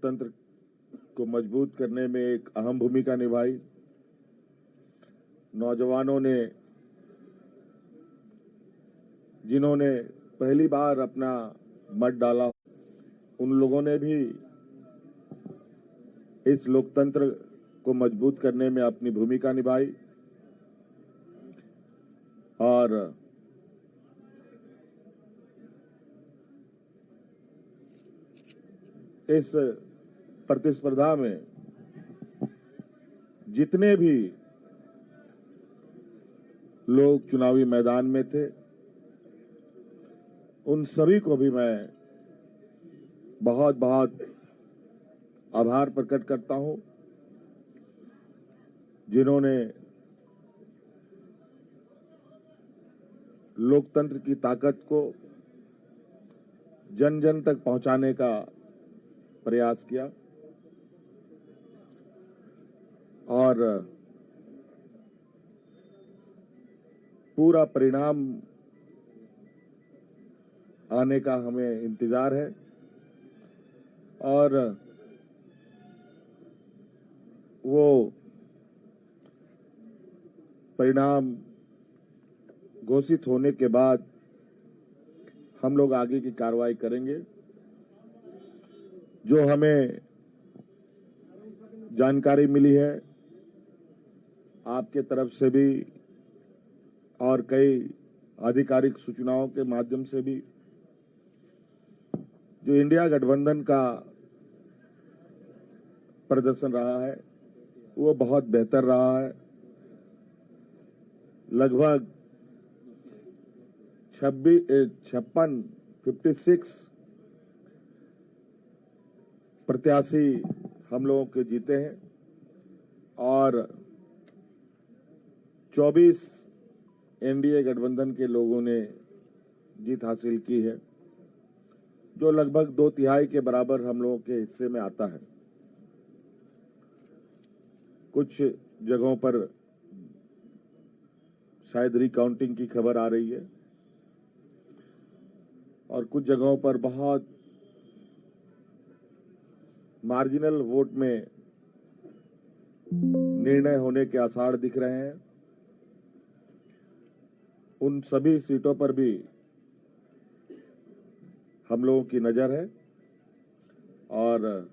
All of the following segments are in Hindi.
लोकतंत्र को मजबूत करने में एक अहम भूमिका निभाई। नौजवानों ने, जिन्होंने पहली बार अपना मत डाला, उन लोगों ने भी इस लोकतंत्र को मजबूत करने में अपनी भूमिका निभाई और इस प्रतिस्पर्धा में जितने भी लोग चुनावी मैदान में थे, उन सभी को भी मैं बहुत बहुत आभार प्रकट करता हूं, जिन्होंने लोकतंत्र की ताकत को जन जन तक पहुंचाने का प्रयास किया और पूरा परिणाम आने का हमें इंतजार है और वो परिणाम घोषित होने के बाद हम लोग आगे की कार्रवाई करेंगे। जो हमें जानकारी मिली है आपके तरफ से भी और कई आधिकारिक सूचनाओं के माध्यम से भी, जो इंडिया गठबंधन का प्रदर्शन रहा है वो बहुत बेहतर रहा है। लगभग 56 प्रत्याशी हम लोगों के जीते हैं और 24 एनडीए गठबंधन के लोगों ने जीत हासिल की है, जो लगभग 2/3 के बराबर हम लोगों के हिस्से में आता है। कुछ जगहों पर शायद रिकाउंटिंग की खबर आ रही है और कुछ जगहों पर बहुत मार्जिनल वोट में निर्णय होने के आसार दिख रहे हैं। उन सभी सीटों पर भी हम लोगों की नजर है और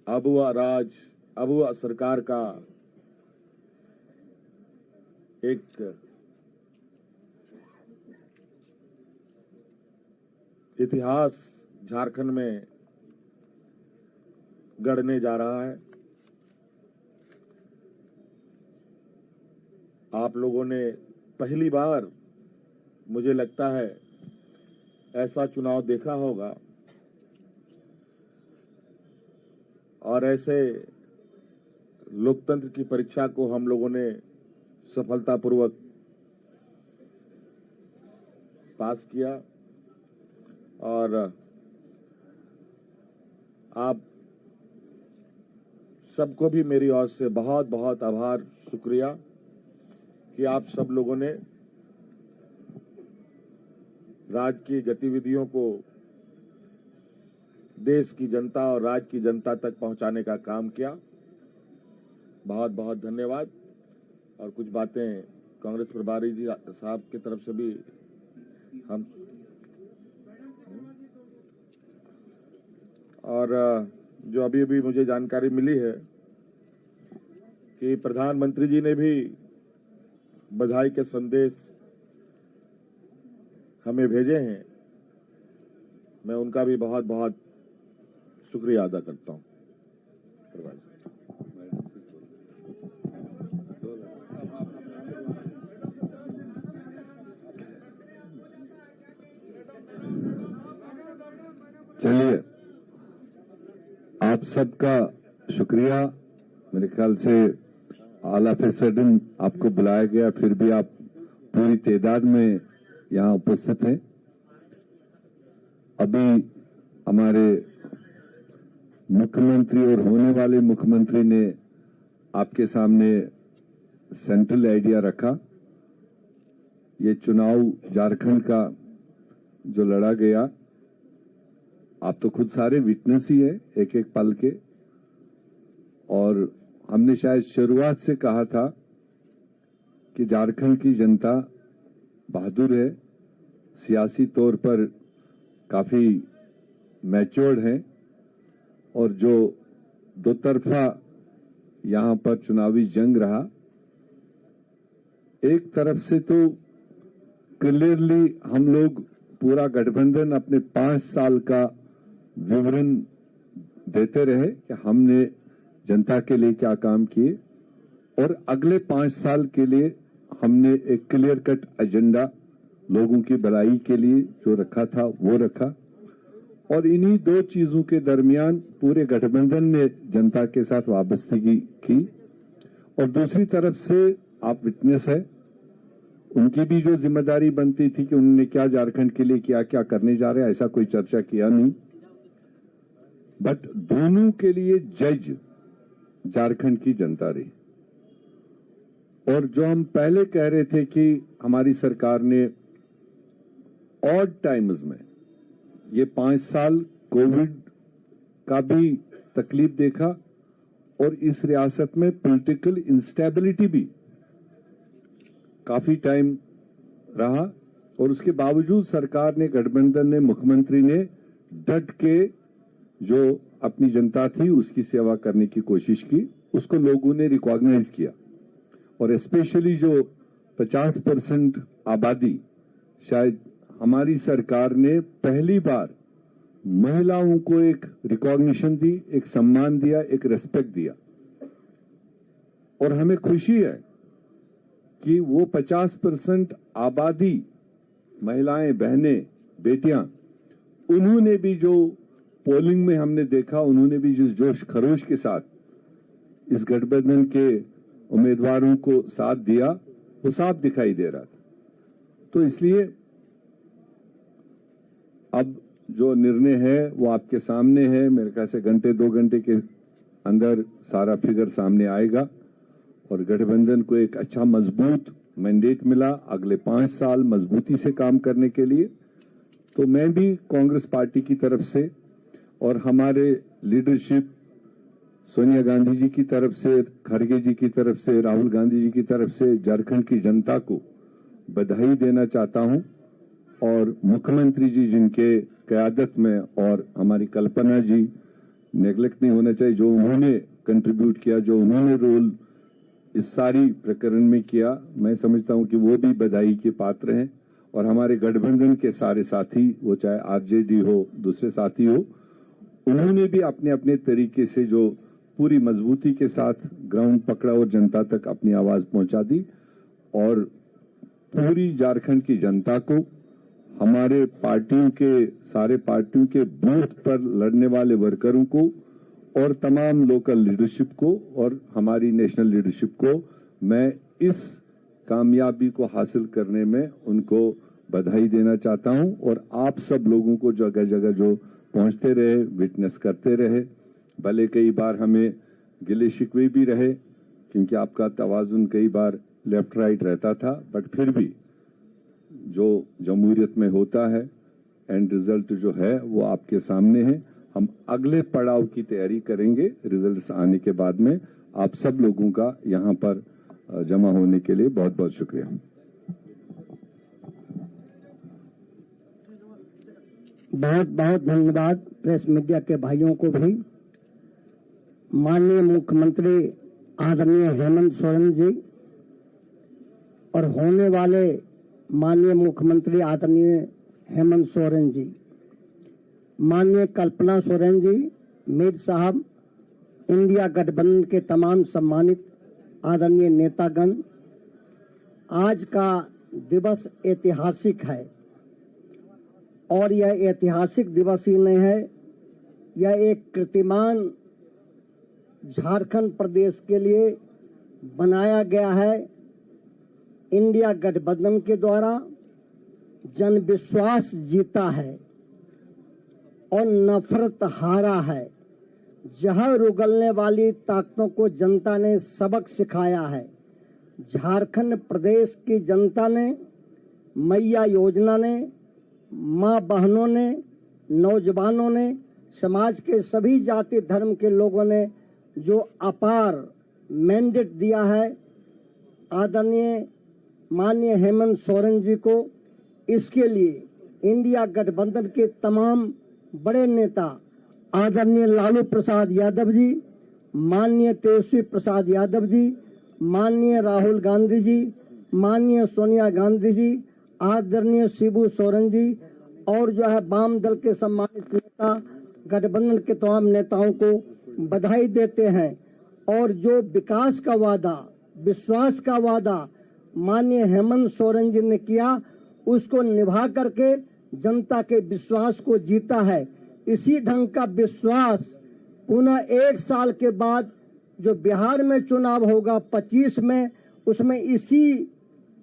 अबुआ सरकार का एक इतिहास झारखंड में गढ़ने जा रहा है। आप लोगों ने पहली बार, मुझे लगता है, ऐसा चुनाव देखा होगा और ऐसे लोकतंत्र की परीक्षा को हम लोगों ने सफलतापूर्वक पास किया और आप सबको भी मेरी ओर से बहुत बहुत आभार, शुक्रिया कि आप सब लोगों ने राज्य की गतिविधियों को देश की जनता और राज्य की जनता तक पहुंचाने का काम किया। बहुत बहुत धन्यवाद। और कुछ बातें कांग्रेस प्रभारी जी साहब की तरफ से भी हम और जो अभी अभी मुझे जानकारी मिली है कि प्रधानमंत्री जी ने भी बधाई के संदेश हमें भेजे हैं। मैं उनका भी बहुत बहुत शुक्रिया अदा करता हूं। चलिए, आप सबका शुक्रिया। मेरे ख्याल से ऑल ऑफ ए सडन आपको बुलाया गया, फिर भी आप पूरी तादाद में यहाँ उपस्थित हैं। अभी हमारे मुख्यमंत्री और होने वाले मुख्यमंत्री ने आपके सामने सेंट्रल आइडिया रखा। ये चुनाव झारखंड का जो लड़ा गया, आप तो खुद सारे विटनेस ही है एक एक पल के। और हमने शायद शुरुआत से कहा था कि झारखंड की जनता बहादुर है, सियासी तौर पर काफी मैच्योर्ड है, और जो दो तरफा यहां पर चुनावी जंग रहा, एक तरफ से तो क्लियरली हम लोग पूरा गठबंधन अपने 5 साल का विवरण देते रहे कि हमने जनता के लिए क्या काम किए, और अगले 5 साल के लिए हमने एक क्लियर कट एजेंडा लोगों की भलाई के लिए जो रखा था वो रखा। और इन्हीं दो चीजों के दरमियान पूरे गठबंधन ने जनता के साथ वाबस्तगी की। और दूसरी तरफ से आप विटनेस है, उनकी भी जो जिम्मेदारी बनती थी कि उन्होंने क्या झारखंड के लिए क्या क्या करने जा रहे हैं, ऐसा कोई चर्चा किया नहीं। बट दोनों के लिए जज झारखंड की जनता रही। और जो हम पहले कह रहे थे कि हमारी सरकार ने ऑड टाइम्स में ये 5 साल कोविड का भी तकलीफ देखा, और इस रियासत में पॉलिटिकल इंस्टेबिलिटी भी काफी टाइम रहा, और उसके बावजूद सरकार ने, गठबंधन ने, मुख्यमंत्री ने डट के जो अपनी जनता थी उसकी सेवा करने की कोशिश की। उसको लोगों ने रिकॉग्नाइज किया। और स्पेशली जो 50% आबादी, शायद हमारी सरकार ने पहली बार महिलाओं को एक रिकॉग्निशन दी, एक सम्मान दिया, एक रेस्पेक्ट दिया। और हमें खुशी है कि वो 50% आबादी, महिलाएं, बहनें, बेटियां, उन्होंने भी जो पोलिंग में हमने देखा, उन्होंने भी जिस जोश खरोश के साथ इस गठबंधन के उम्मीदवारों को साथ दिया, वो साफ दिखाई दे रहा था। तो इसलिए अब जो निर्णय है वो आपके सामने है। मेरे ख्याल से घंटे 2 घंटे के अंदर सारा फिगर सामने आएगा, और गठबंधन को एक अच्छा मजबूत मैंडेट मिला अगले 5 साल मजबूती से काम करने के लिए। तो मैं भी कांग्रेस पार्टी की तरफ से और हमारे लीडरशिप, सोनिया गांधी जी की तरफ से, खड़गे जी की तरफ से, राहुल गांधी जी की तरफ से झारखंड की जनता को बधाई देना चाहता हूं। और मुख्यमंत्री जी जिनके क़यादत में, और हमारी कल्पना जी, नेग्लेक्ट नहीं होना चाहिए, जो उन्होंने कंट्रीब्यूट किया, जो उन्होंने रोल इस सारी प्रकरण में किया, मैं समझता हूं कि वो भी बधाई के पात्र हैं। और हमारे गठबंधन के सारे साथी, वो चाहे आरजेडी हो, दूसरे साथी हो, उन्होंने भी अपने अपने तरीके से जो पूरी मजबूती के साथ ग्राउंड पकड़ा और जनता तक अपनी आवाज पहुंचा दी। और पूरी झारखंड की जनता को, हमारे पार्टियों के, सारे पार्टियों के बूथ पर लड़ने वाले वर्करों को, और तमाम लोकल लीडरशिप को, और हमारी नेशनल लीडरशिप को मैं इस कामयाबी को हासिल करने में उनको बधाई देना चाहता हूं। और आप सब लोगों को जगह जगह जो पहुंचते रहे, विटनेस करते रहे, भले कई बार हमें गिले शिकवे भी रहे क्योंकि आपका तवाजुन कई बार लेफ्ट राइट रहता था, बट फिर भी जो जमहूरियत में होता है, एंड रिजल्ट जो है वो आपके सामने है। हम अगले पड़ाव की तैयारी करेंगे रिजल्ट्स आने के बाद में। आप सब लोगों का यहाँ पर जमा होने के लिए बहुत बहुत शुक्रिया। बहुत बहुत धन्यवाद प्रेस मीडिया के भाइयों को भी। माननीय मुख्यमंत्री आदरणीय हेमंत सोरेन जी और होने वाले माननीय मुख्यमंत्री आदरणीय हेमंत सोरेन जी, माननीय कल्पना सोरेन जी, मीर साहब, इंडिया गठबंधन के तमाम सम्मानित आदरणीय नेतागण, आज का दिवस ऐतिहासिक है। और यह ऐतिहासिक दिवस ही नहीं है, यह एक कीर्तिमान झारखंड प्रदेश के लिए बनाया गया है। इंडिया गठबंधन के द्वारा जन विश्वास जीता है और नफरत हारा है। जहर उगलने वाली ताकतों को जनता ने सबक सिखाया है। झारखंड प्रदेश की जनता ने मैया योजना ने, माँ बहनों ने, नौजवानों ने, समाज के सभी जाति धर्म के लोगों ने जो अपार मैंडेट दिया है आदरणीय माननीय हेमंत सोरेन जी को, इसके लिए इंडिया गठबंधन के तमाम बड़े नेता आदरणीय लालू प्रसाद यादव जी, माननीय तेजस्वी प्रसाद यादव जी, माननीय राहुल गांधी जी, माननीय सोनिया गांधी जी, आदरणीय शिबू सोरेन जी और जो है वाम दल के सम्मानित नेता गठबंधन के तमाम नेताओं को बधाई देते हैं। और जो विकास का वादा, विश्वास का वादा माननीय हेमंत सोरेन जी ने किया, उसको निभा करके जनता के विश्वास को जीता है। इसी ढंग का विश्वास पुनः 1 साल के बाद जो बिहार में चुनाव होगा 25 में, उसमें इसी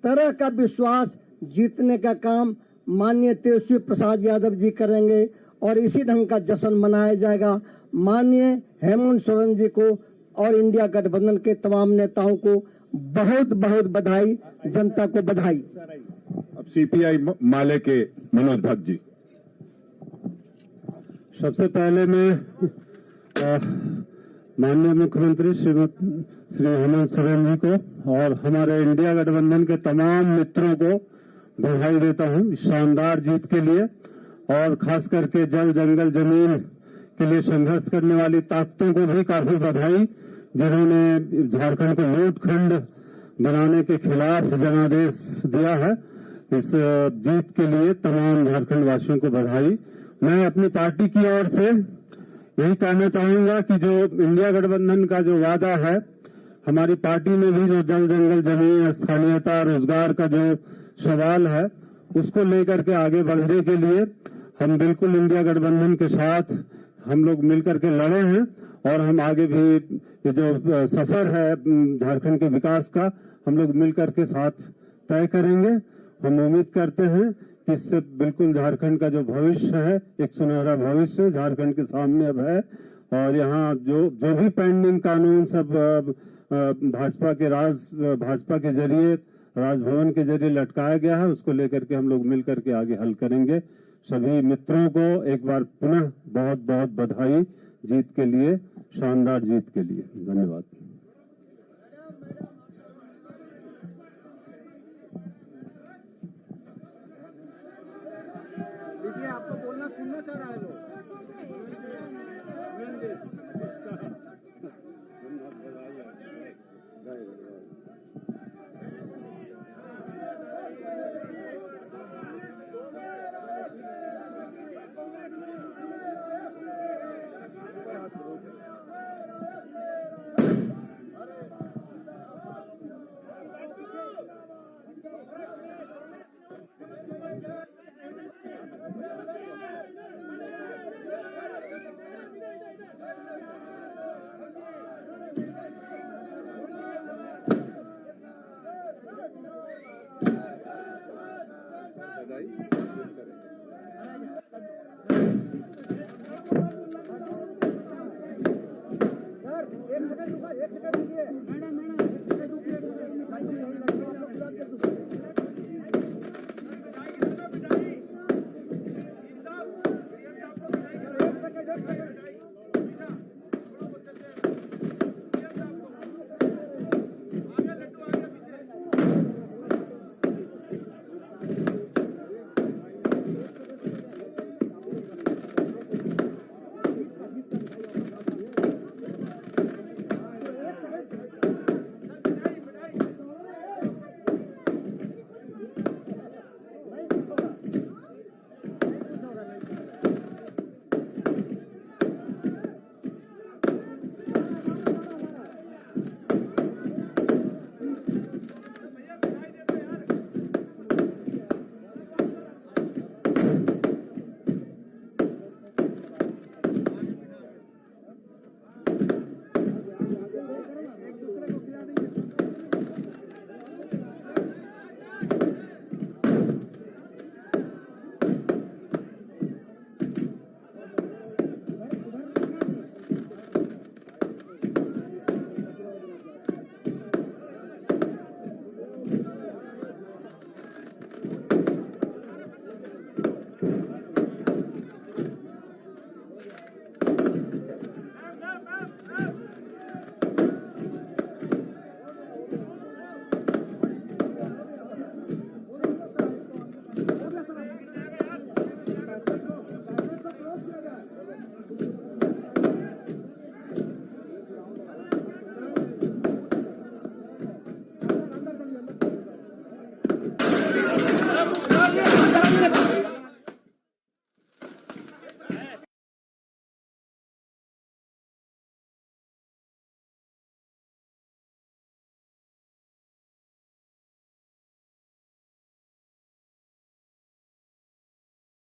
तरह का विश्वास जीतने का काम माननीय तेजस्वी प्रसाद यादव जी करेंगे और इसी ढंग का जश्न मनाया जाएगा। माननीय हेमंत सोरेन जी को और इंडिया गठबंधन के तमाम नेताओं को बहुत बहुत बधाई, जनता को बधाई। अब सीपीआई माले के मनोज भट्ट जी। सबसे पहले मैं माननीय मुख्यमंत्री श्री हेमंत सोरेन जी को और हमारे इंडिया गठबंधन के तमाम मित्रों को बधाई देता हूं इस शानदार जीत के लिए, और खास करके जल जंगल जमीन के लिए संघर्ष करने वाली ताकतों को भी काफी बधाई, जिन्होंने झारखंड को लूटखंड बनाने के खिलाफ जनादेश दिया है। इस जीत के लिए तमाम झारखंड वासियों को बधाई। मैं अपनी पार्टी की ओर से यही कहना चाहूंगा कि जो इंडिया गठबंधन का जो वादा है, हमारी पार्टी में भी जो जल जंगल जमीन स्थानीयता रोजगार का जो सवाल है, उसको लेकर के आगे बढ़ने के लिए हम बिल्कुल इंडिया गठबंधन के साथ हम लोग मिलकर के लड़े हैं और हम आगे भी ये जो सफर है झारखंड के विकास का, हम लोग मिलकर के साथ तय करेंगे। हम उम्मीद करते हैं कि इससे बिल्कुल झारखंड का जो भविष्य है, एक सुनहरा भविष्य झारखंड के सामने अब है। और यहाँ जो भी पेंडिंग कानून सब भाजपा के जरिए, राजभवन के जरिए लटकाया गया है, उसको लेकर के हम लोग मिलकर के आगे हल करेंगे। सभी मित्रों को एक बार पुनः बहुत बहुत बधाई जीत के लिए, शानदार जीत के लिए। धन्यवाद। देखिए, आपको बोलना सुनना चाह रहा है लोग। बधाई।